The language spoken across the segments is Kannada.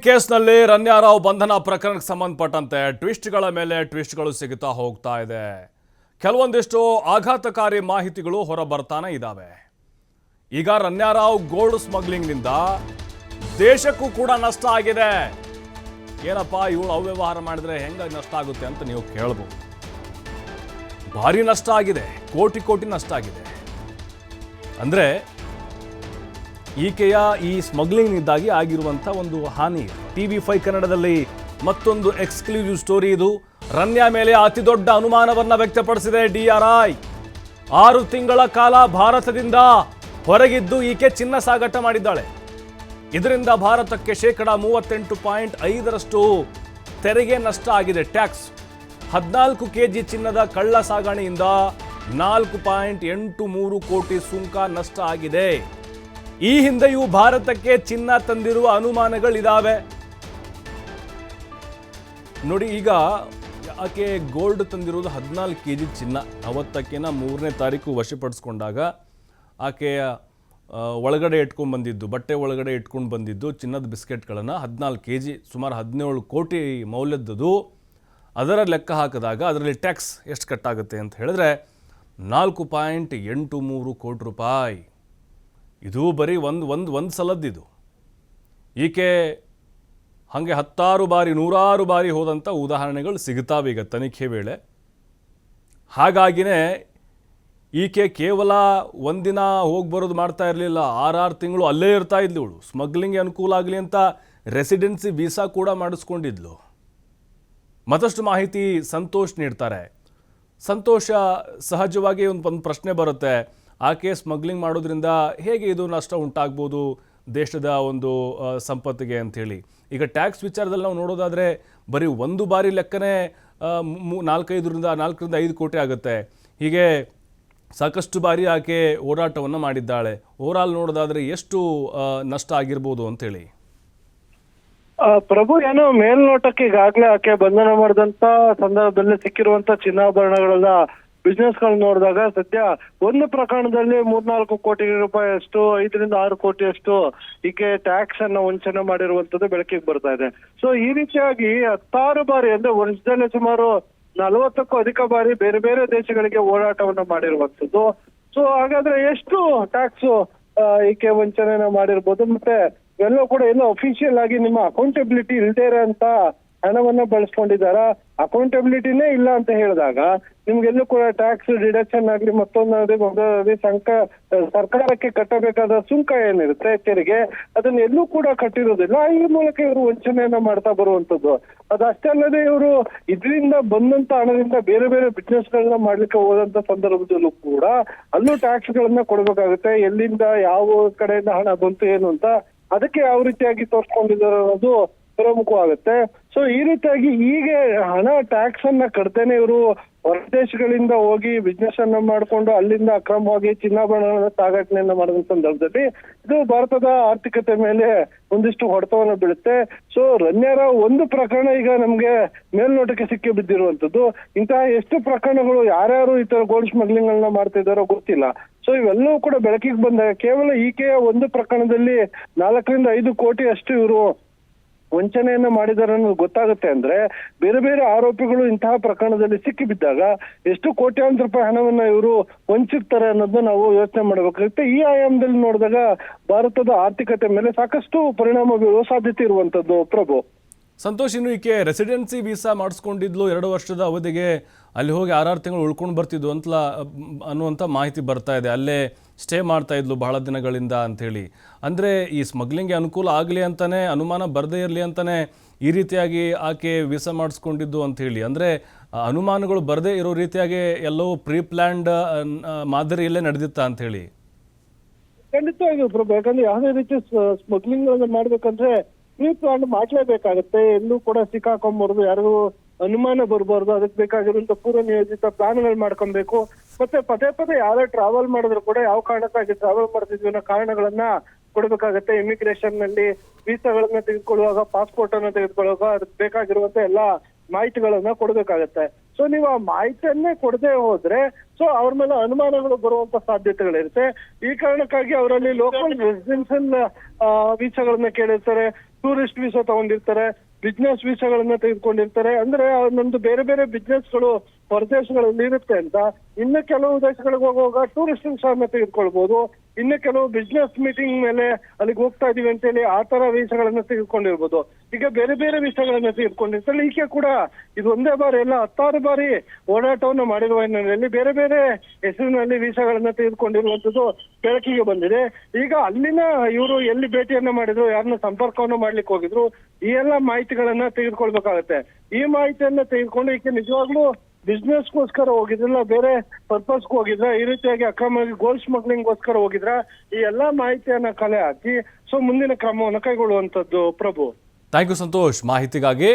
ಕೇಸ್ನಲ್ಲಿ ರನ್ಯಾರಾವ್ ಬಂಧನ ಪ್ರಕರಣಕ್ಕೆ ಸಂಬಂಧಪಟ್ಟಂತೆ ಟ್ವಿಸ್ಟ್ಗಳ ಮೇಲೆ ಟ್ವಿಸ್ಟ್ಗಳು ಸಿಗುತ್ತಾ ಹೋಗ್ತಾ ಇದೆ. ಕೆಲವೊಂದಿಷ್ಟು ಆಘಾತಕಾರಿ ಮಾಹಿತಿಗಳು ಹೊರ ಬರ್ತಾನೆ ಇದ್ದಾವೆ. ಈಗ ರನ್ಯಾರಾವ್ ಗೋಲ್ಡ್ ಸ್ಮಗ್ಲಿಂಗ್ನಿಂದ ದೇಶಕ್ಕೂ ಕೂಡ ನಷ್ಟ ಆಗಿದೆ. ಏನಪ್ಪಾ ಇವಳು ಅವ್ಯವಹಾರ ಮಾಡಿದ್ರೆ ಹೆಂಗ ನಷ್ಟ ಆಗುತ್ತೆ ಅಂತ ನೀವು ಕೇಳಬಹುದು. ಭಾರಿ ನಷ್ಟ ಆಗಿದೆ, ಕೋಟಿ ಕೋಟಿ ನಷ್ಟ ಆಗಿದೆ. ಅಂದ್ರೆ ಈಕೆಯ ಈ ಸ್ಮಗ್ಲಿಂಗ್ನಿಂದಾಗಿ ಆಗಿರುವಂಥ ಒಂದು ಹಾನಿ. TV5 ಕನ್ನಡದಲ್ಲಿ ಮತ್ತೊಂದು ಎಕ್ಸ್ಕ್ಲೂಸಿವ್ ಸ್ಟೋರಿ ಇದು. ರನ್ಯಾ ಮೇಲೆ ಅತಿ ದೊಡ್ಡ ಅನುಮಾನವನ್ನ ವ್ಯಕ್ತಪಡಿಸಿದೆ DRI. 6 ತಿಂಗಳ ಕಾಲ ಭಾರತದಿಂದ ಹೊರಗಿದ್ದು ಈಕೆ ಚಿನ್ನ ಸಾಗಾಟ ಮಾಡಿದ್ದಾಳೆ. ಇದರಿಂದ ಭಾರತಕ್ಕೆ 38.5% ತೆರಿಗೆ ನಷ್ಟ ಆಗಿದೆ. ಟ್ಯಾಕ್ಸ್ 14 kg ಚಿನ್ನದ ಕಳ್ಳ ಸಾಗಣೆಯಿಂದ 4.83 ಕೋಟಿ ಸುಂಕ ನಷ್ಟ ಆಗಿದೆ. ಈ ಹಿಂದೆಯೂ ಭಾರತಕ್ಕೆ ಚಿನ್ನ ತಂದಿರುವ ಅನುಮಾನಗಳಿದಾವೆ ನೋಡಿ. ಈಗ ಆಕೆ ಗೋಲ್ಡ್ ತಂದಿರುವುದು 14 kg ಚಿನ್ನ. ಅವತ್ತಕ್ಕೆನ 3ನೇ ತಾರೀಕು ವಶಪಡಿಸ್ಕೊಂಡಾಗ ಆಕೆಯ ಒಳಗಡೆ ಇಟ್ಕೊಂಡು ಬಂದಿದ್ದು, ಬಟ್ಟೆ ಒಳಗಡೆ ಇಟ್ಕೊಂಡು ಬಂದಿದ್ದು ಚಿನ್ನದ ಬಿಸ್ಕೆಟ್ಗಳನ್ನು 14 kg, ಸುಮಾರು 17 ಕೋಟಿ ಮೌಲ್ಯದ್ದು. ಅದರ ಲೆಕ್ಕ ಹಾಕಿದಾಗ ಅದರಲ್ಲಿ ಟ್ಯಾಕ್ಸ್ ಎಷ್ಟು ಕಟ್ಟಾಗುತ್ತೆ ಅಂತ ಹೇಳಿದ್ರೆ 4.83 ಕೋಟಿ ರೂಪಾಯಿ. ಇದು ಬರೀ ಒಂದು ಸಲದ್ದಿದು. ಈಕೆ ಹಾಗೆ 10 ಬಾರಿ 100 ಬಾರಿ ಹೋದಂಥ ಉದಾಹರಣೆಗಳು ಸಿಗ್ತಾವೆ ಈಗ ತನಿಖೆ ವೇಳೆ. ಹಾಗಾಗಿನೇ ಈಕೆ ಕೇವಲ ಒಂದಿನ ಹೋಗಿ ಬರೋದು ಮಾಡ್ತಾ ಇರಲಿಲ್ಲ, 6 ತಿಂಗಳು ಅಲ್ಲೇ ಇರ್ತಾ ಇದ್ಲು. ಇವಳು ಸ್ಮಗ್ಲಿಂಗ್ಗೆ ಅನುಕೂಲ ಆಗಲಿ ಅಂತ ರೆಸಿಡೆನ್ಸಿ ವೀಸಾ ಕೂಡ ಮಾಡಿಸ್ಕೊಂಡಿದ್ಲು. ಮತ್ತಷ್ಟು ಮಾಹಿತಿ ಸಂತೋಷ್ ನೀಡ್ತಾರೆ. ಸಂತೋಷ, ಸಹಜವಾಗಿ ಒಂದು ಪ್ರಶ್ನೆ ಬರುತ್ತೆ, ಆಕೆ ಸ್ಮಗ್ಲಿಂಗ್ ಮಾಡೋದ್ರಿಂದ ಹೇಗೆ ಇದು ನಷ್ಟ ಉಂಟಾಗ್ಬೋದು ದೇಶದ ಒಂದು ಸಂಪತ್ತಿಗೆ ಅಂಥೇಳಿ. ಈಗ ಟ್ಯಾಕ್ಸ್ ವಿಚಾರದಲ್ಲಿ ನಾವು ನೋಡೋದಾದರೆ ಬರೀ ಒಂದು ಬಾರಿ ಲೆಕ್ಕನೇ 4ರಿಂದ 5 ಕೋಟಿ ಆಗುತ್ತೆ. ಹೀಗೆ ಸಾಕಷ್ಟು ಬಾರಿ ಆಕೆ ಓಡಾಟವನ್ನು ಮಾಡಿದ್ದಾಳೆ. ಓವರಾಲ್ ನೋಡೋದಾದರೆ ಎಷ್ಟು ನಷ್ಟ ಆಗಿರ್ಬೋದು ಅಂಥೇಳಿ. ಪ್ರಭು, ಏನೋ ಮೇಲ್ನೋಟಕ್ಕೆ ಈಗಾಗಲೇ ಆಕೆ ಬಂಧನ ಮಾಡಿದಂತ ಸಂದರ್ಭದಲ್ಲಿ ಸಿಕ್ಕಿರುವಂತ ಚಿನ್ನಾಭರಣಗಳೆಲ್ಲ ಬಿಸ್ನೆಸ್ ಗಳು ನೋಡಿದಾಗ ಸದ್ಯ ಒಂದು ಪ್ರಕರಣದಲ್ಲಿ 3-4 ಕೋಟಿ ರೂಪಾಯಿ ಅಷ್ಟು, 5ರಿಂದ 6 ಕೋಟಿ ಅಷ್ಟು ಈಕೆ ಟ್ಯಾಕ್ಸ್ ಅನ್ನ ವಂಚನೆ ಮಾಡಿರುವಂತದ್ದು ಬೆಳಕಿಗೆ ಬರ್ತಾ ಇದೆ. ಸೊ ಈ ರೀತಿಯಾಗಿ 16 ಬಾರಿ, ಅಂದ್ರೆ ವರ್ಷದಲ್ಲಿ ಸುಮಾರು 40ಕ್ಕೂ ಅಧಿಕ ಬಾರಿ ಬೇರೆ ಬೇರೆ ದೇಶಗಳಿಗೆ ಓಡಾಟವನ್ನ ಮಾಡಿರುವಂತದ್ದು. ಸೊ ಹಾಗಾದ್ರೆ ಎಷ್ಟು ಟ್ಯಾಕ್ಸ್ ಈಕೆ ವಂಚನೆನ ಮಾಡಿರ್ಬೋದು, ಮತ್ತೆ ಎಲ್ಲೋ ಕೂಡ ಎಲ್ಲೋ ಅಫಿಷಿಯಲ್ ಆಗಿ ನಿಮ್ಮ ಅಕೌಂಟಬಿಲಿಟಿ ಇಲ್ದೇ ಇರೋಂತ ಹಣವನ್ನ ಬಳಸ್ಕೊಂಡಿದ್ದಾರ? ಅಕೌಂಟಬಿಲಿಟಿನೇ ಇಲ್ಲ ಅಂತ ಹೇಳಿದಾಗ ನಿಮ್ಗೆಲ್ಲೂ ಕೂಡ ಟ್ಯಾಕ್ಸ್ ಡಿಡಕ್ಷನ್ ಆಗ್ಲಿ ಮತ್ತೊಂದಾಗ್ಲಿ ಸರ್ಕಾರಕ್ಕೆ ಕಟ್ಟಬೇಕಾದ ಸುಂಕ ಏನಿರುತ್ತೆ ತೆರಿಗೆ, ಅದನ್ನ ಎಲ್ಲೂ ಕೂಡ ಕಟ್ಟಿರೋದಿಲ್ಲ. ಈ ಮೂಲಕ ಇವರು ವಂಚನೆಯನ್ನ ಮಾಡ್ತಾ ಬರುವಂತದ್ದು. ಅದಷ್ಟೇ ಅಲ್ಲದೆ ಇವರು ಇದರಿಂದ ಬಂದಂತ ಹಣದಿಂದ ಬೇರೆ ಬೇರೆ ಬಿಸ್ನೆಸ್ ಗಳನ್ನ ಮಾಡ್ಲಿಕ್ಕೆ ಹೋದಂತ ಸಂದರ್ಭದಲ್ಲೂ ಕೂಡ ಅಲ್ಲೂ ಟ್ಯಾಕ್ಸ್ ಗಳನ್ನ ಕೊಡ್ಬೇಕಾಗುತ್ತೆ. ಎಲ್ಲಿಂದ ಯಾವ ಕಡೆಯಿಂದ ಹಣ ಬಂತು ಏನು ಅಂತ ಅದಕ್ಕೆ ಯಾವ ರೀತಿಯಾಗಿ ತೋರ್ಸ್ಕೊಂಡಿದ್ದಾರೆ ಅನ್ನೋದು ಪ್ರಮುಖವಾಗುತ್ತೆ. ಸೊ ಈ ರೀತಿಯಾಗಿ ಹೀಗೆ ಹಣ ಟ್ಯಾಕ್ಸ್ ಅನ್ನ ಕಟ್ತೇನೆ ಇವರು ಹೊರ ದೇಶಗಳಿಂದ ಹೋಗಿ ಬಿಸ್ನೆಸ್ ಅನ್ನ ಮಾಡ್ಕೊಂಡು ಅಲ್ಲಿಂದ ಅಕ್ರಮವಾಗಿ ಚಿನ್ನಾಭರಣಗಳ ಸಾಗಾಟನೆಯನ್ನ ಮಾಡಿದ ಸಂದರ್ಭದಲ್ಲಿ ಇದು ಭಾರತದ ಆರ್ಥಿಕತೆ ಮೇಲೆ ಒಂದಿಷ್ಟು ಹೊಡೆತವನ್ನ ಬೀಳುತ್ತೆ. ಸೊ ರನ್ಯಾರಾವ್ ಒಂದು ಪ್ರಕರಣ ಈಗ ನಮ್ಗೆ ಮೇಲ್ನೋಟಕ್ಕೆ ಸಿಕ್ಕಿ ಬಿದ್ದಿರುವಂತದ್ದು. ಇಂತಹ ಎಷ್ಟು ಪ್ರಕರಣಗಳು ಯಾರ್ಯಾರು ಈ ತರ ಗೋಲ್ಡ್ ಸ್ಮಗ್ಲಿಂಗ್ ಗಳನ್ನ ಮಾಡ್ತಾ ಇದ್ದಾರೋ ಗೊತ್ತಿಲ್ಲ. ಸೊ ಇವೆಲ್ಲವೂ ಕೂಡ ಬೆಳಕಿಗೆ ಬಂದಾಗ ಕೇವಲ ಈಕೆಯ ಒಂದು ಪ್ರಕರಣದಲ್ಲಿ 4ರಿಂದ 5 ಕೋಟಿ ಅಷ್ಟು ಇವರು ವಂಚನೆಯನ್ನ ಮಾಡಿದ್ದಾರೆ ಅನ್ನೋದು ಗೊತ್ತಾಗುತ್ತೆ. ಅಂದ್ರೆ ಬೇರೆ ಬೇರೆ ಆರೋಪಿಗಳು ಇಂತಹ ಪ್ರಕರಣದಲ್ಲಿ ಸಿಕ್ಕಿ ಬಿದ್ದಾಗ ಎಷ್ಟು ಕೋಟ್ಯಾಂತರ ರೂಪಾಯಿ ಹಣವನ್ನ ಇವರು ವಂಚಿರ್ತಾರೆ ಅನ್ನೋದನ್ನ ನಾವು ಯೋಚನೆ ಮಾಡಬೇಕಾಗುತ್ತೆ. ಈ ಆಯಾಮದಲ್ಲಿ ನೋಡಿದಾಗ ಭಾರತದ ಆರ್ಥಿಕತೆ ಮೇಲೆ ಸಾಕಷ್ಟು ಪರಿಣಾಮ ಬೀಳುವ ಸಾಧ್ಯತೆ ಇರುವಂತದ್ದು. ಪ್ರಭು, ಸಂತೋಷ್, ಇನ್ನು ಈಕೆ ರೆಸಿಡೆನ್ಸಿ ವೀಸಾ ಮಾಡಿಸ್ಕೊಂಡಿದ್ಲು 2 ವರ್ಷದ ಅವಧಿಗೆ, ಅಲ್ಲಿ ಹೋಗಿ 6 ತಿಂಗಳು ಉಳ್ಕೊಂಡು ಬರ್ತಿದ್ವು ಅನ್ನುವಂಥ ಮಾಹಿತಿ ಬರ್ತಾ ಇದೆ. ಅಲ್ಲೇ ಸ್ಟೇ ಮಾಡ್ತಾ ಇದ್ಲು ಬಹಳ ದಿನಗಳಿಂದ ಅಂಥೇಳಿ. ಅಂದರೆ ಈ ಸ್ಮಗ್ಲಿಂಗ್ಗೆ ಅನುಕೂಲ ಆಗಲಿ ಅಂತಲೇ, ಅನುಮಾನ ಬರದೇ ಇರಲಿ ಅಂತಲೇ ಈ ರೀತಿಯಾಗಿ ಆಕೆ ವೀಸಾ ಮಾಡಿಸ್ಕೊಂಡಿದ್ದು ಅಂಥೇಳಿ. ಅಂದರೆ ಅನುಮಾನಗಳು ಬರದೇ ಇರೋ ರೀತಿಯಾಗಿ ಎಲ್ಲವೂ ಪ್ರೀ ಪ್ಲ್ಯಾಂಡ್ ಮಾದರಿಯಲ್ಲೇ ನಡೆದಿತ್ತಾ ಅಂಥೇಳಿ? ಖಂಡಿತವಾಗಿಯೂ ಪ್ರಭು, ಯಾಕಂದ್ರೆ ಯಾವುದೇ ರೀತಿ ಸ್ಮಗ್ಲಿಂಗ್ ಮಾಡ್ಬೇಕಂದ್ರೆ ಪ್ರೀ ಪ್ಲಾನ್ ಮಾಡ್ಲೇಬೇಕಾಗುತ್ತೆ. ಎಲ್ಲೂ ಕೂಡ ಸಿಕ್ಕಾಕೊಂಬಾರ್ದು, ಯಾರಿಗೂ ಅನುಮಾನ ಬರ್ಬಾರ್ದು. ಅದಕ್ಕೆ ಬೇಕಾಗಿರುವಂತ ಪೂರ್ವ ನಿಯೋಜಿತ ಪ್ಲಾನ್ಗಳು ಮಾಡ್ಕೊಬೇಕು. ಮತ್ತೆ ಪದೇ ಯಾರೇ ಟ್ರಾವೆಲ್ ಮಾಡಿದ್ರು ಕೂಡ ಯಾವ ಕಾರಣಕ್ಕಾಗಿ ಟ್ರಾವೆಲ್ ಮಾಡ್ತಿದ್ವಿ ಅನ್ನೋ ಕಾರಣಗಳನ್ನ ಕೊಡ್ಬೇಕಾಗತ್ತೆ. ಇಮಿಗ್ರೇಷನ್ ನಲ್ಲಿ ವೀಸಾಗಳನ್ನ ತೆಗೆದುಕೊಳ್ಳುವಾಗ, ಪಾಸ್ಪೋರ್ಟ್ ಅನ್ನ ತೆಗೆದುಕೊಳ್ಳುವಾಗ ಅದಕ್ಕೆ ಬೇಕಾಗಿರುವಂತ ಎಲ್ಲಾ ಮಾಹಿತಿಗಳನ್ನ ಕೊಡ್ಬೇಕಾಗತ್ತೆ. ಸೊ ನೀವು ಆ ಮಾಹಿತಿಯನ್ನೇ ಕೊಡದೆ ಹೋದ್ರೆ ಸೊ ಅವ್ರ ಮೇಲೆ ಅನುಮಾನಗಳು ಬರುವಂತ ಸಾಧ್ಯತೆಗಳಿರುತ್ತೆ. ಈ ಕಾರಣಕ್ಕಾಗಿ ಅವರಲ್ಲಿ ಲೋಕಲ್ ರೆಸಿಡೆನ್ಷಿಯಲ್ ವೀಸಾಗಳನ್ನ ಕೇಳಿರ್ತಾರೆ, ಟೂರಿಸ್ಟ್ ವೀಸಾ ತಗೊಂಡಿರ್ತಾರೆ, ಬಿಸ್ನೆಸ್ ವೀಸಾಗಳನ್ನ ತೆಗೆದುಕೊಂಡಿರ್ತಾರೆ. ಅಂದ್ರೆ ನಮ್ದು ಬೇರೆ ಬೇರೆ ಬಿಸ್ನೆಸ್ಗಳು ಹೊರದೇಶಗಳಲ್ಲಿ ಇರುತ್ತೆ ಅಂತ. ಇನ್ನು ಕೆಲವು ದೇಶಗಳಿಗೆ ಹೋಗುವಾಗ ಟೂರಿಸ್ಟ್ ವೀಸಾನ ತೆಗೆದುಕೊಳ್ಬಹುದು. ಇನ್ನು ಕೆಲವು ಬಿಸ್ನೆಸ್ ಮೀಟಿಂಗ್ ಮೇಲೆ ಅಲ್ಲಿಗೆ ಹೋಗ್ತಾ ಇದೀವಿ ಅಂತೇಳಿ ಆ ತರ ವೀಸಾಗಳನ್ನ ತೆಗೆದುಕೊಂಡಿರ್ಬೋದು. ಈಗ ಬೇರೆ ಬೇರೆ ವೀಸಾಗಳನ್ನ ತೆಗೆದುಕೊಂಡಿರ್ತಾರೆ. ಈಕೆ ಕೂಡ ಇದು ಒಂದೇ ಬಾರಿ ಎಲ್ಲ 16 ಬಾರಿ ಓಡಾಟವನ್ನು ಮಾಡಿರುವ ಹಿನ್ನೆಲೆಯಲ್ಲಿ ಬೇರೆ ಬೇರೆ ಹೆಸರಿನಲ್ಲಿ ವೀಸಾಗಳನ್ನ ತೆಗೆದುಕೊಂಡಿರುವಂತದ್ದು ಬೆಳಕಿಗೆ ಬಂದಿದೆ. ಈಗ ಅಲ್ಲಿನ ಇವರು ಎಲ್ಲಿ ಭೇಟಿಯನ್ನ ಮಾಡಿದ್ರು, ಯಾರನ್ನ ಸಂಪರ್ಕವನ್ನು ಮಾಡ್ಲಿಕ್ಕೆ ಹೋಗಿದ್ರು, ಈ ಎಲ್ಲ ಮಾಹಿತಿಗಳನ್ನ ತೆಗೆದುಕೊಳ್ಬೇಕಾಗತ್ತೆ. ಈ ಮಾಹಿತಿಯನ್ನ ತೆಗೆದುಕೊಂಡು ಈಕೆ ನಿಜವಾಗ್ಲೂ ಬಿಸ್ನೆಸ್ಗೋಸ್ಕರ ಹೋಗಿದ್ರಲ್ಲ, ಬೇರೆ ಪರ್ಪಸ್ಗೆ ಹೋಗಿದ್ರ, ಈ ರೀತಿಯಾಗಿ ಅಕ್ರಮವಾಗಿ ಗೋಲ್ಡ್ ಸ್ಮಗ್ಲಿಂಗ್ಗೋಸ್ಕರ ಹೋಗಿದ್ರ, ಈ ಎಲ್ಲಾ ಮಾಹಿತಿಯನ್ನ ಕಲೆ ಹಾಕಿ ಸೊ ಮುಂದಿನ ಕ್ರಮವನ್ನು ಕೈಗೊಳ್ಳುವಂತದ್ದು. ಪ್ರಭು, ಥ್ಯಾಂಕ್ ಯು ಸಂತೋಷ್ ಮಾಹಿತಿಗಾಗಿ.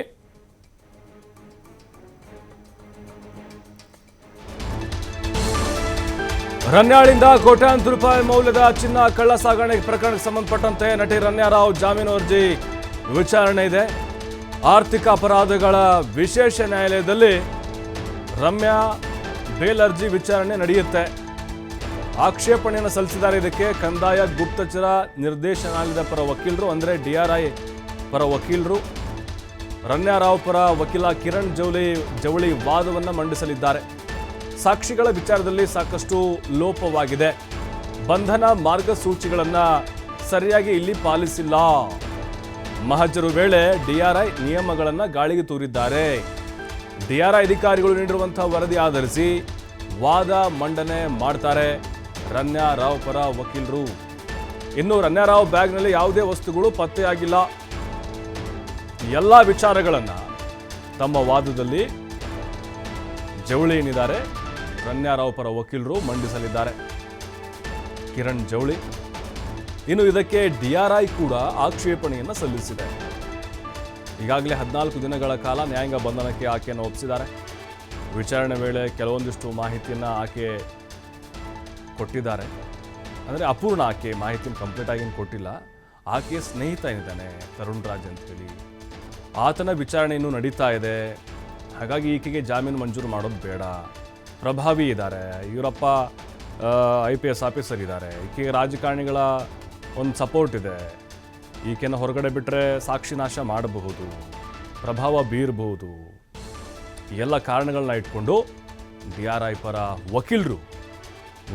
ರನ್ಯಾಳಿಂದ ಕೋಟ್ಯಾಂತರ ರೂಪಾಯಿ ಮೌಲ್ಯದ ಚಿನ್ನ ಕಳ್ಳ ಸಾಗಣೆ ಪ್ರಕರಣಕ್ಕೆ ಸಂಬಂಧಪಟ್ಟಂತೆ ನಟಿ ರನ್ಯಾ ರಾವ್ ಜಾಮೀನು ಅರ್ಜಿ ವಿಚಾರಣೆ ಇದೆ. ಆರ್ಥಿಕ ಅಪರಾಧಗಳ ವಿಶೇಷ ನ್ಯಾಯಾಲಯದಲ್ಲಿ ರಮ್ಯಾ ಬೇಲ್ ಅರ್ಜಿ ವಿಚಾರಣೆ ನಡೆಯುತ್ತೆ. ಆಕ್ಷೇಪಣೆಯನ್ನು ಸಲ್ಲಿಸಿದ್ದಾರೆ. ಇದಕ್ಕೆ ಕಂದಾಯ ಗುಪ್ತಚರ ನಿರ್ದೇಶನಾಲಯದ ಪರ ವಕೀಲರು ಅಂದರೆ DRI ಪರ ವಕೀಲರು ರನ್ಯಾ ರಾವ್ ಪರ ವಕೀಲ ಕಿರಣ್ ಜವಳಿ ವಾದವನ್ನು ಮಂಡಿಸಲಿದ್ದಾರೆ. ಸಾಕ್ಷಿಗಳ ವಿಚಾರದಲ್ಲಿ ಸಾಕಷ್ಟು ಲೋಪವಾಗಿದೆ, ಬಂಧನ ಮಾರ್ಗಸೂಚಿಗಳನ್ನು ಸರಿಯಾಗಿ ಇಲ್ಲಿ ಪಾಲಿಸಿಲ್ಲ, ಮಹಜರು ವೇಳೆ DRI ನಿಯಮಗಳನ್ನು ಗಾಳಿಗೆ ತೂರಿದ್ದಾರೆ. DRI ಅಧಿಕಾರಿಗಳು ನೀಡಿರುವಂತಹ ವರದಿ ಆಧರಿಸಿ ವಾದ ಮಂಡನೆ ಮಾಡ್ತಾರೆ ರನ್ಯಾ ರಾವ್ ಪರ ವಕೀಲರು. ಇನ್ನು ರನ್ಯಾ ರಾವ್ ಬ್ಯಾಗ್ನಲ್ಲಿ ಯಾವುದೇ ವಸ್ತುಗಳು ಪತ್ತೆಯಾಗಿಲ್ಲ. ಎಲ್ಲ ವಿಚಾರಗಳನ್ನು ತಮ್ಮ ವಾದದಲ್ಲಿ ಜವಳಿ ಏನಿದ್ದಾರೆ ರನ್ಯಾ ರಾವ್ ಪರ ವಕೀಲರು ಮಂಡಿಸಲಿದ್ದಾರೆ, ಕಿರಣ್ ಜವಳಿ. ಇನ್ನು ಇದಕ್ಕೆ DRI ಕೂಡ ಆಕ್ಷೇಪಣೆಯನ್ನು ಸಲ್ಲಿಸಿದೆ. ಈಗಾಗಲೇ 14 ದಿನಗಳ ಕಾಲ ನ್ಯಾಯಾಂಗ ಬಂಧನಕ್ಕೆ ಆಕೆಯನ್ನು ಒಪ್ಪಿಸಿದ್ದಾರೆ. ವಿಚಾರಣೆ ವೇಳೆ ಕೆಲವೊಂದಿಷ್ಟು ಮಾಹಿತಿಯನ್ನು ಆಕೆ ಕೊಟ್ಟಿದ್ದಾರೆ. ಅಂದರೆ ಅಪೂರ್ಣ ಆಕೆ ಮಾಹಿತಿಯನ್ನು ಕಂಪ್ಲೀಟಾಗಿ ಕೊಟ್ಟಿಲ್ಲ. ಆಕೆಯ ಸ್ನೇಹಿತ ಏನಿದ್ದಾನೆ ತರುಣ್ ರಾಜ್ ಅಂತೇಳಿ, ಆತನ ವಿಚಾರಣೆ ಇನ್ನೂ ನಡೀತಾ ಇದೆ. ಹಾಗಾಗಿ ಈಕೆಗೆ ಜಾಮೀನು ಮಂಜೂರು ಮಾಡೋದು ಬೇಡ. ಪ್ರಭಾವಿ ಇದ್ದಾರೆ, ಇವರಪ್ಪ IPS ಆಫೀಸರ್ ಇದ್ದಾರೆ, ಈಕೆಗೆ ರಾಜಕಾರಣಿಗಳ ಒಂದು ಸಪೋರ್ಟ್ ಇದೆ. ಈಕೆಯನ್ನು ಹೊರಗಡೆ ಬಿಟ್ಟರೆ ಸಾಕ್ಷಿ ನಾಶ ಮಾಡಬಹುದು, ಪ್ರಭಾವ ಬೀರಬಹುದು. ಎಲ್ಲ ಕಾರಣಗಳನ್ನ ಇಟ್ಕೊಂಡು DRI ಪರ ವಕೀಲರು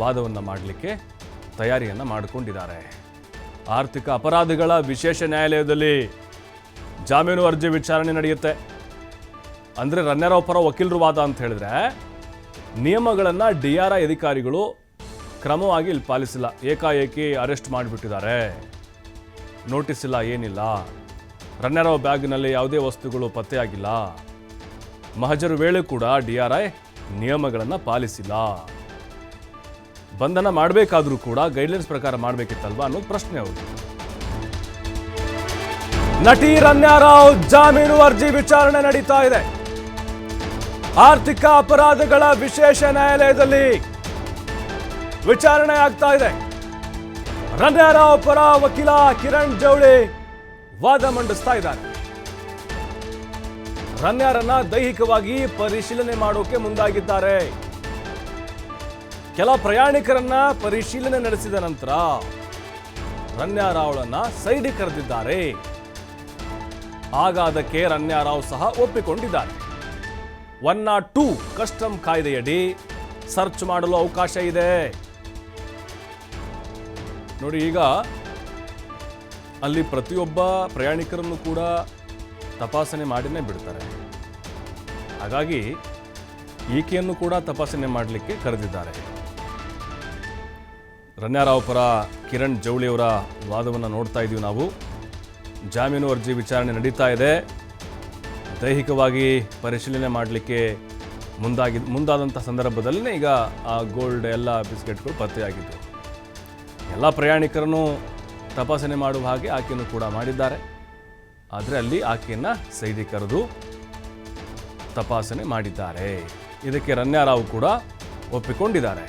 ವಾದವನ್ನು ಮಾಡಲಿಕ್ಕೆ ತಯಾರಿಯನ್ನು ಮಾಡಿಕೊಂಡಿದ್ದಾರೆ. ಆರ್ಥಿಕ ಅಪರಾಧಗಳ ವಿಶೇಷ ನ್ಯಾಯಾಲಯದಲ್ಲಿ ಜಾಮೀನು ಅರ್ಜಿ ವಿಚಾರಣೆ ನಡೆಯುತ್ತೆ. ಅಂದರೆ ರನ್ಯಾ ರಾವ್ ಪರ ವಕೀಲರು ವಾದ ಅಂತ ಹೇಳಿದ್ರೆ ನಿಯಮಗಳನ್ನು DRI ಅಧಿಕಾರಿಗಳು ಕ್ರಮವಾಗಿ ಇಲ್ಲಿ ಪಾಲಿಸಿಲ್ಲ. ಏಕಾಏಕಿ ಅರೆಸ್ಟ್ ಮಾಡಿಬಿಟ್ಟಿದ್ದಾರೆ, ನೋಟಿಸ್ ಇಲ್ಲ, ಏನಿಲ್ಲ. ರನ್ಯಾ ರಾವ್ ಬ್ಯಾಗ್ನಲ್ಲಿ ಯಾವುದೇ ವಸ್ತುಗಳು ಪತ್ತೆಯಾಗಿಲ್ಲ. ಮಹಜರು ವೇಳೆ ಕೂಡ DRI ನಿಯಮಗಳನ್ನು ಪಾಲಿಸಿಲ್ಲ. ಬಂಧನ ಮಾಡಬೇಕಾದ್ರೂ ಕೂಡ ಗೈಡ್ಲೈನ್ಸ್ ಪ್ರಕಾರ ಮಾಡಬೇಕಿತ್ತಲ್ವಾ ಅನ್ನೋದು ಪ್ರಶ್ನೆ ಅವರು. ನಟಿ ರನ್ಯಾ ರಾವ್ ಜಾಮೀನು ಅರ್ಜಿ ವಿಚಾರಣೆ ನಡೀತಾ ಇದೆ. ಆರ್ಥಿಕ ಅಪರಾಧಗಳ ವಿಶೇಷ ನ್ಯಾಯಾಲಯದಲ್ಲಿ ವಿಚಾರಣೆ ಆಗ್ತಾ ಇದೆ. ರನ್ಯಾ ರಾವ್ ಪರ ವಕೀಲ ಕಿರಣ್ ಜವಳಿ ವಾದ ಮಂಡಿಸ್ತಾ ಇದ್ದಾರೆ. ರನ್ಯಾರನ್ನ ದೈಹಿಕವಾಗಿ ಪರಿಶೀಲನೆ ಮಾಡೋಕೆ ಮುಂದಾಗಿದ್ದಾರೆ. ಕೆಲ ಪ್ರಯಾಣಿಕರನ್ನ ಪರಿಶೀಲನೆ ನಡೆಸಿದ ನಂತರ ರನ್ಯಾ ರಾವ್ಳನ್ನ ಸೈಡಿಗೆ ಕರೆದಿದ್ದಾರೆ. ಆಗ ಅದಕ್ಕೆ ರನ್ಯಾ ರಾವ್ ಸಹ ಒಪ್ಪಿಕೊಂಡಿದ್ದಾರೆ. 102 ಕಸ್ಟಮ್ ಕಾಯ್ದೆಯಡಿ ಸರ್ಚ್ ಮಾಡಲು ಅವಕಾಶ ಇದೆ. ನೋಡಿ, ಈಗ ಅಲ್ಲಿ ಪ್ರತಿಯೊಬ್ಬ ಪ್ರಯಾಣಿಕರನ್ನು ಕೂಡ ತಪಾಸಣೆ ಮಾಡಿನೇ ಬಿಡ್ತಾರೆ. ಹಾಗಾಗಿ ಈಕೆಯನ್ನು ಕೂಡ ತಪಾಸಣೆ ಮಾಡಲಿಕ್ಕೆ ಕರೆದಿದ್ದಾರೆ. ರನ್ಯಾ ರಾವ್ ಪರ ಕಿರಣ್ ಜವಳಿಯವರ ವಾದವನ್ನು ನೋಡ್ತಾ ಇದ್ದೀವಿ ನಾವು. ಜಾಮೀನು ಅರ್ಜಿ ವಿಚಾರಣೆ ನಡೀತಾ ಇದೆ. ದೈಹಿಕವಾಗಿ ಪರಿಶೀಲನೆ ಮಾಡಲಿಕ್ಕೆ ಮುಂದಾದಂಥ ಸಂದರ್ಭದಲ್ಲೇ ಈಗ ಆ ಗೋಲ್ಡ್ ಎಲ್ಲ ಬಿಸ್ಕೆಟ್ಗಳು ಪತ್ತೆಯಾಗಿದ್ದವು. ಎಲ್ಲ ಪ್ರಯಾಣಿಕರನ್ನು ತಪಾಸಣೆ ಮಾಡುವ ಹಾಗೆ ಆಕೆಯನ್ನು ಕೂಡ ಮಾಡಿದ್ದಾರೆ. ಆದರೆ ಅಲ್ಲಿ ಆಕೆಯನ್ನು ಸೈಡಿಗೆ ಕರೆದು ತಪಾಸಣೆ ಮಾಡಿದ್ದಾರೆ. ಇದಕ್ಕೆ ರನ್ಯಾ ರಾವ್ ಕೂಡ ಒಪ್ಪಿಕೊಂಡಿದ್ದಾರೆ.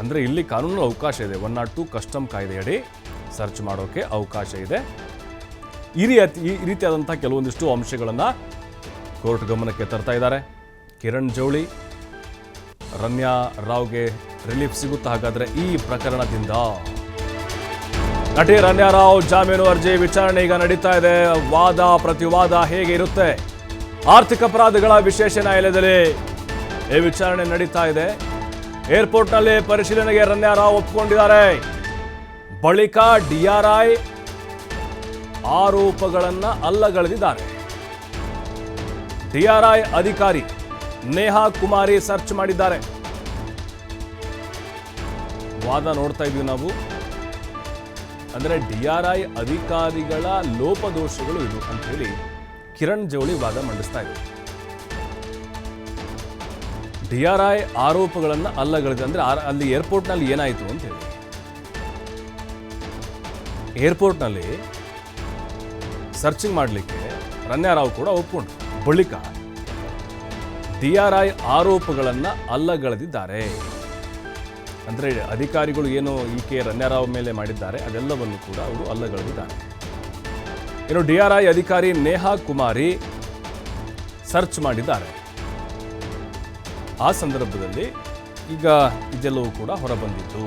ಅಂದರೆ ಇಲ್ಲಿ ಕಾನೂನು ಅವಕಾಶ ಇದೆ. 102 ಕಸ್ಟಮ್ ಕಾಯ್ದೆಯಡಿ ಸರ್ಚ್ ಮಾಡೋಕ್ಕೆ ಅವಕಾಶ ಇದೆ. ಈ ರೀತಿಯಾದಂಥ ಕೆಲವೊಂದಿಷ್ಟು ಅಂಶಗಳನ್ನು ಕೋರ್ಟ್ ಗಮನಕ್ಕೆ ತರ್ತಾ ಇದ್ದಾರೆ. ಕಿರಣ್ ಜೌಳಿ, ರಮ್ಯಾ ರಾವ್ಗೆ ರಿಲೀಫ್ ಸಿಗುತ್ತಾ ಹಾಗಾದ್ರೆ ಈ ಪ್ರಕರಣದಿಂದ? ನಟಿ ರಮ್ಯಾ ರಾವ್ ಜಾಮೀನು ಅರ್ಜಿ ವಿಚಾರಣೆ ಈಗ ನಡೀತಾ ಇದೆ. ವಾದ ಪ್ರತಿವಾದ ಹೇಗೆ ಇರುತ್ತೆ? ಆರ್ಥಿಕ ಅಪರಾಧಗಳ ವಿಶೇಷ ನ್ಯಾಯಾಲಯದಲ್ಲಿ ಈ ವಿಚಾರಣೆ ನಡೀತಾ ಇದೆ. ಏರ್ಪೋರ್ಟ್ನಲ್ಲಿ ಪರಿಶೀಲನೆಗೆ ರಮ್ಯಾ ರಾವ್ ಒಪ್ಪಿಕೊಂಡಿದ್ದಾರೆ. ಬಳಿಕ DRI ಆರೋಪಗಳನ್ನು ಅಲ್ಲಗಳೆದಿದ್ದಾರೆ. DRI ಅಧಿಕಾರಿ ನೇಹಾ ಕುಮಾರಿ ಸರ್ಚ್ ಮಾಡಿದ್ದಾರೆ. ವಾದ ನೋಡ್ತಾ ಇದ್ವಿ ನಾವು. ಅಂದ್ರೆ DRI ಅಧಿಕಾರಿಗಳ ಲೋಪದೋಷಗಳು ಇದು ಅಂತ ಹೇಳಿ ಕಿರಣ್ ಜೌಳಿ ವಾದ ಮಂಡಿಸ್ತಾ ಇದ್ದಾರೆ. DRI ಆರೋಪಗಳನ್ನು ಅಲ್ಲಗಳೆದ ಅಂದ್ರೆ ಅಲ್ಲಿ ಏರ್ಪೋರ್ಟ್ನಲ್ಲಿ ಏನಾಯಿತು ಅಂತ ಹೇಳಿ. ಏರ್ಪೋರ್ಟ್ನಲ್ಲಿ ಸರ್ಚಿಂಗ್ ಮಾಡಲಿಕ್ಕೆ ರಮ್ಯಾ ರಾವ್ ಕೂಡ ಒಪ್ಪಿಕೊಂಡ್ರು. ಬಳಿಕ DRI ಆರೋಪಗಳನ್ನು ಅಲ್ಲಗಳೆದಿದ್ದಾರೆ. ಅಂದರೆ ಅಧಿಕಾರಿಗಳು ಏನು ಈಕೆ ರಮ್ಯಾ ರಾವ್ ಮೇಲೆ ಮಾಡಿದ್ದಾರೆ ಅದೆಲ್ಲವನ್ನು ಕೂಡ ಅವರು ಅಲ್ಲಗಳೆದಿದ್ದಾರೆ. ಇನ್ನು DRI ಅಧಿಕಾರಿ ನೇಹಾ ಕುಮಾರಿ ಸರ್ಚ್ ಮಾಡಿದ್ದಾರೆ. ಆ ಸಂದರ್ಭದಲ್ಲಿ ಈಗ ಇದೆಲ್ಲವೂ ಕೂಡ ಹೊರಬಂದಿತ್ತು.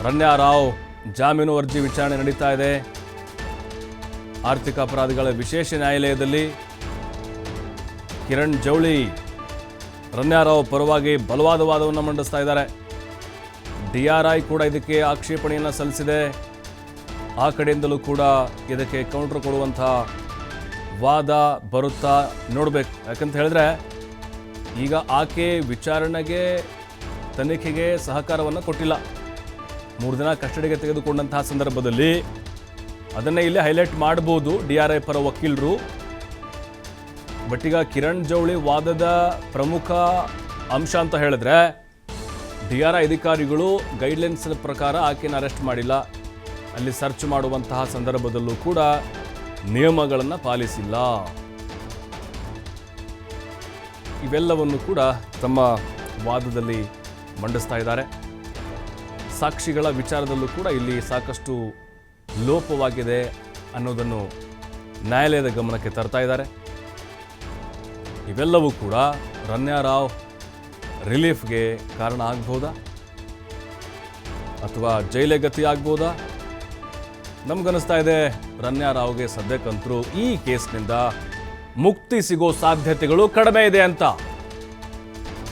ರಮ್ಯಾ ರಾವ್ ಜಾಮೀನು ಅರ್ಜಿ ವಿಚಾರಣೆ ನಡೀತಾ ಇದೆ. ಆರ್ಥಿಕ ಅಪರಾಧಗಳ ವಿಶೇಷ ನ್ಯಾಯಾಲಯದಲ್ಲಿ ಕಿರಣ್ ಜೌಳಿ ರಮ್ಯಾ ರಾವ್ ಪರವಾಗಿ ಬಲವಾದ ವಾದವನ್ನು ಮಂಡಿಸ್ತಾ ಇದ್ದಾರೆ. DRI ಕೂಡ ಇದಕ್ಕೆ ಆಕ್ಷೇಪಣೆಯನ್ನು ಸಲ್ಲಿಸಿದೆ. ಆ ಕಡೆಯಿಂದಲೂ ಕೂಡ ಇದಕ್ಕೆ ಕೌಂಟರ್ ಕೊಡುವಂಥ ವಾದ ಬರುತ್ತಾ ನೋಡಬೇಕು. ಯಾಕಂತ ಹೇಳಿದ್ರೆ ಈಗ ಆಕೆ ವಿಚಾರಣೆಗೆ ತನಿಖೆಗೆ ಸಹಕಾರವನ್ನು ಕೊಟ್ಟಿಲ್ಲ. 3 ದಿನ ಕಸ್ಟಡಿಗೆ ತೆಗೆದುಕೊಂಡಂತಹ ಸಂದರ್ಭದಲ್ಲಿ ಅದನ್ನೇ ಇಲ್ಲಿ ಹೈಲೈಟ್ ಮಾಡ್ಬೋದು DRI ಪರ ವಕೀಲರು. ಬಟ್ ಈಗ ಕಿರಣ್ ಜೌಳಿ ವಾದದ ಪ್ರಮುಖ ಅಂಶ ಅಂತ ಹೇಳಿದ್ರೆ DRI ಅಧಿಕಾರಿಗಳು ಗೈಡ್ಲೈನ್ಸ್ ಪ್ರಕಾರ ಆಕೆಯನ್ನು ಅರೆಸ್ಟ್ ಮಾಡಿಲ್ಲ. ಅಲ್ಲಿ ಸರ್ಚ್ ಮಾಡುವಂತಹ ಸಂದರ್ಭದಲ್ಲೂ ಕೂಡ ನಿಯಮಗಳನ್ನು ಪಾಲಿಸಿಲ್ಲ. ಇವೆಲ್ಲವನ್ನು ಕೂಡ ತಮ್ಮ ವಾದದಲ್ಲಿ ಮಂಡಿಸ್ತಾ ಇದ್ದಾರೆ. ಸಾಕ್ಷಿಗಳ ವಿಚಾರದಲ್ಲೂ ಕೂಡ ಇಲ್ಲಿ ಸಾಕಷ್ಟು ಲೋಪವಾಗಿದೆ ಅನ್ನೋದನ್ನು ನ್ಯಾಯಾಲಯದ ಗಮನಕ್ಕೆ ತರ್ತಾ ಇದ್ದಾರೆ. ಇವೆಲ್ಲವೂ ಕೂಡ ರಮ್ಯಾ ರಾವ್ ರಿಲೀಫ್ಗೆ ಕಾರಣ ಆಗ್ಬೋದಾ ಅಥವಾ ಜೈಲೇ ಗತಿ ಆಗ್ಬೋದಾ? ನಮ್ಗನ್ನಿಸ್ತಾ ಇದೆ ರಮ್ಯಾ ರಾವ್ಗೆ ಸದ್ಯಕ್ಕಂತರೂ ಈ ಕೇಸ್ನಿಂದ ಮುಕ್ತಿ ಸಿಗೋ ಸಾಧ್ಯತೆಗಳು ಕಡಿಮೆ ಇದೆ ಅಂತ.